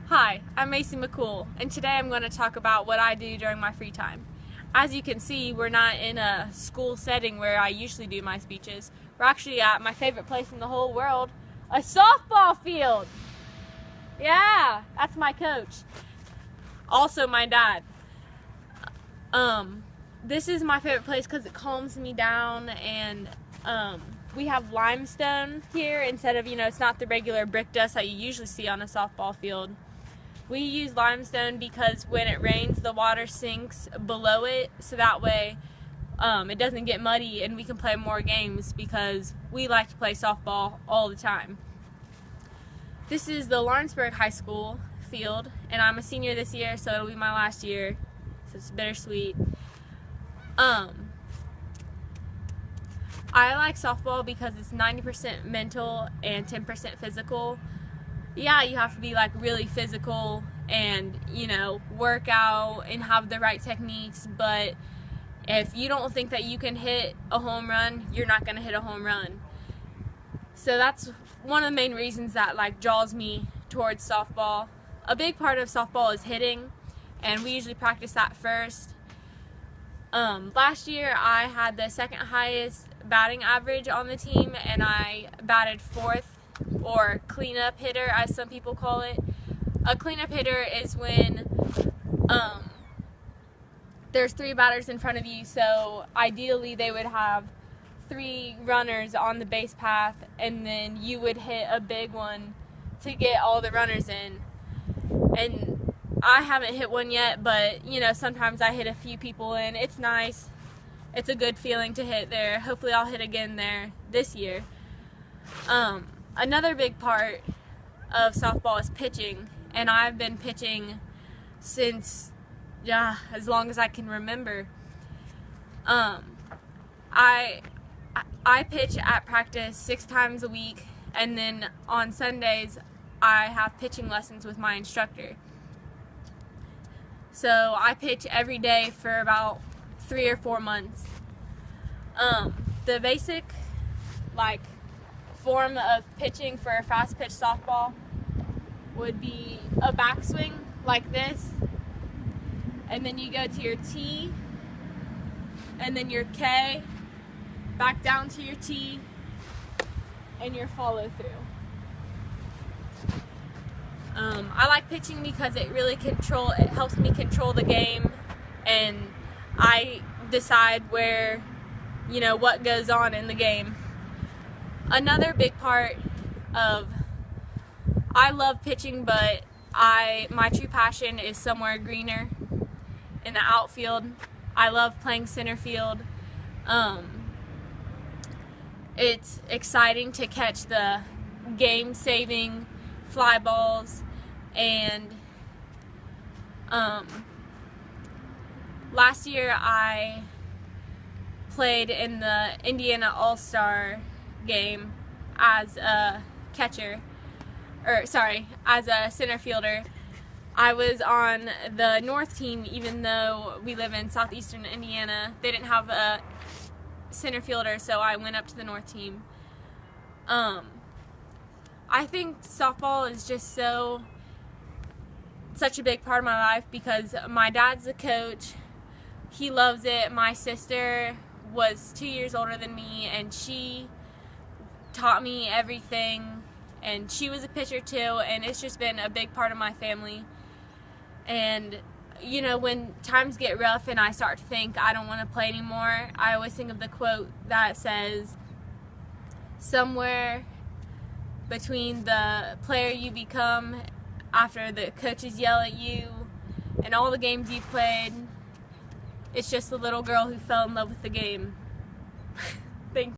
Hi, I'm Macy McCool, and today I'm going to talk about what I do during my free time. As you can see, we're not in a school setting where I usually do my speeches. We're actually at my favorite place in the whole world, a softball field. Yeah, that's my coach. Also my dad. This is my favorite place because it calms me down, and we have limestone here instead of, it's not the regular brick dust that you usually see on a softball field. We use limestone because when it rains, the water sinks below it, so that way it doesn't get muddy and we can play more games because we like to play softball all the time. This is the Lawrenceburg High School field, and I'm a senior this year, so it'll be my last year, so it's bittersweet. I like softball because it's 90% mental and 10% physical. Yeah, you have to be like really physical and, work out and have the right techniques, but if you don't think that you can hit a home run, you're not going to hit a home run. So that's one of the main reasons that draws me towards softball. A big part of softball is hitting, and we usually practice that first. Last year I had the second highest batting average on the team, and I batted fourth, or cleanup hitter as some people call it. A cleanup hitter is when there's three batters in front of you, so ideally they would have three runners on the base path, and then you would hit a big one to get all the runners in. And I haven't hit one yet, but sometimes I hit a few people in. It's nice. It's a good feeling to hit there. Hopefully I'll hit again there this year. Another big part of softball is pitching, and I've been pitching since as long as I can remember. I pitch at practice 6 times a week, and then on Sundays I have pitching lessons with my instructor. So I pitch every day for about 3 or 4 months. The basic form of pitching for a fast pitch softball would be a backswing like this, and then you go to your T, and then your K, back down to your T, and your follow through. I like pitching because it helps me control the game, and I decide where, what goes on in the game. Another big part of, I love pitching, but my true passion is somewhere greener in the outfield. I love playing center field. It's exciting to catch the game-saving fly balls, and last year I played in the Indiana All-Star game as a catcher, as a center fielder. I was on the North team, even though we live in southeastern Indiana. They didn't have a center fielder, so I went up to the North team. I think softball is just such a big part of my life because my dad's a coach. He loves it. My sister was 2 years older than me, and she taught me everything, and she was a pitcher too, and it's just been a big part of my family. And when times get rough and I start to think I don't want to play anymore, I always think of the quote that says, somewhere between the player you become after the coaches yell at you and all the games you've played, it's just the little girl who fell in love with the game. Thank you.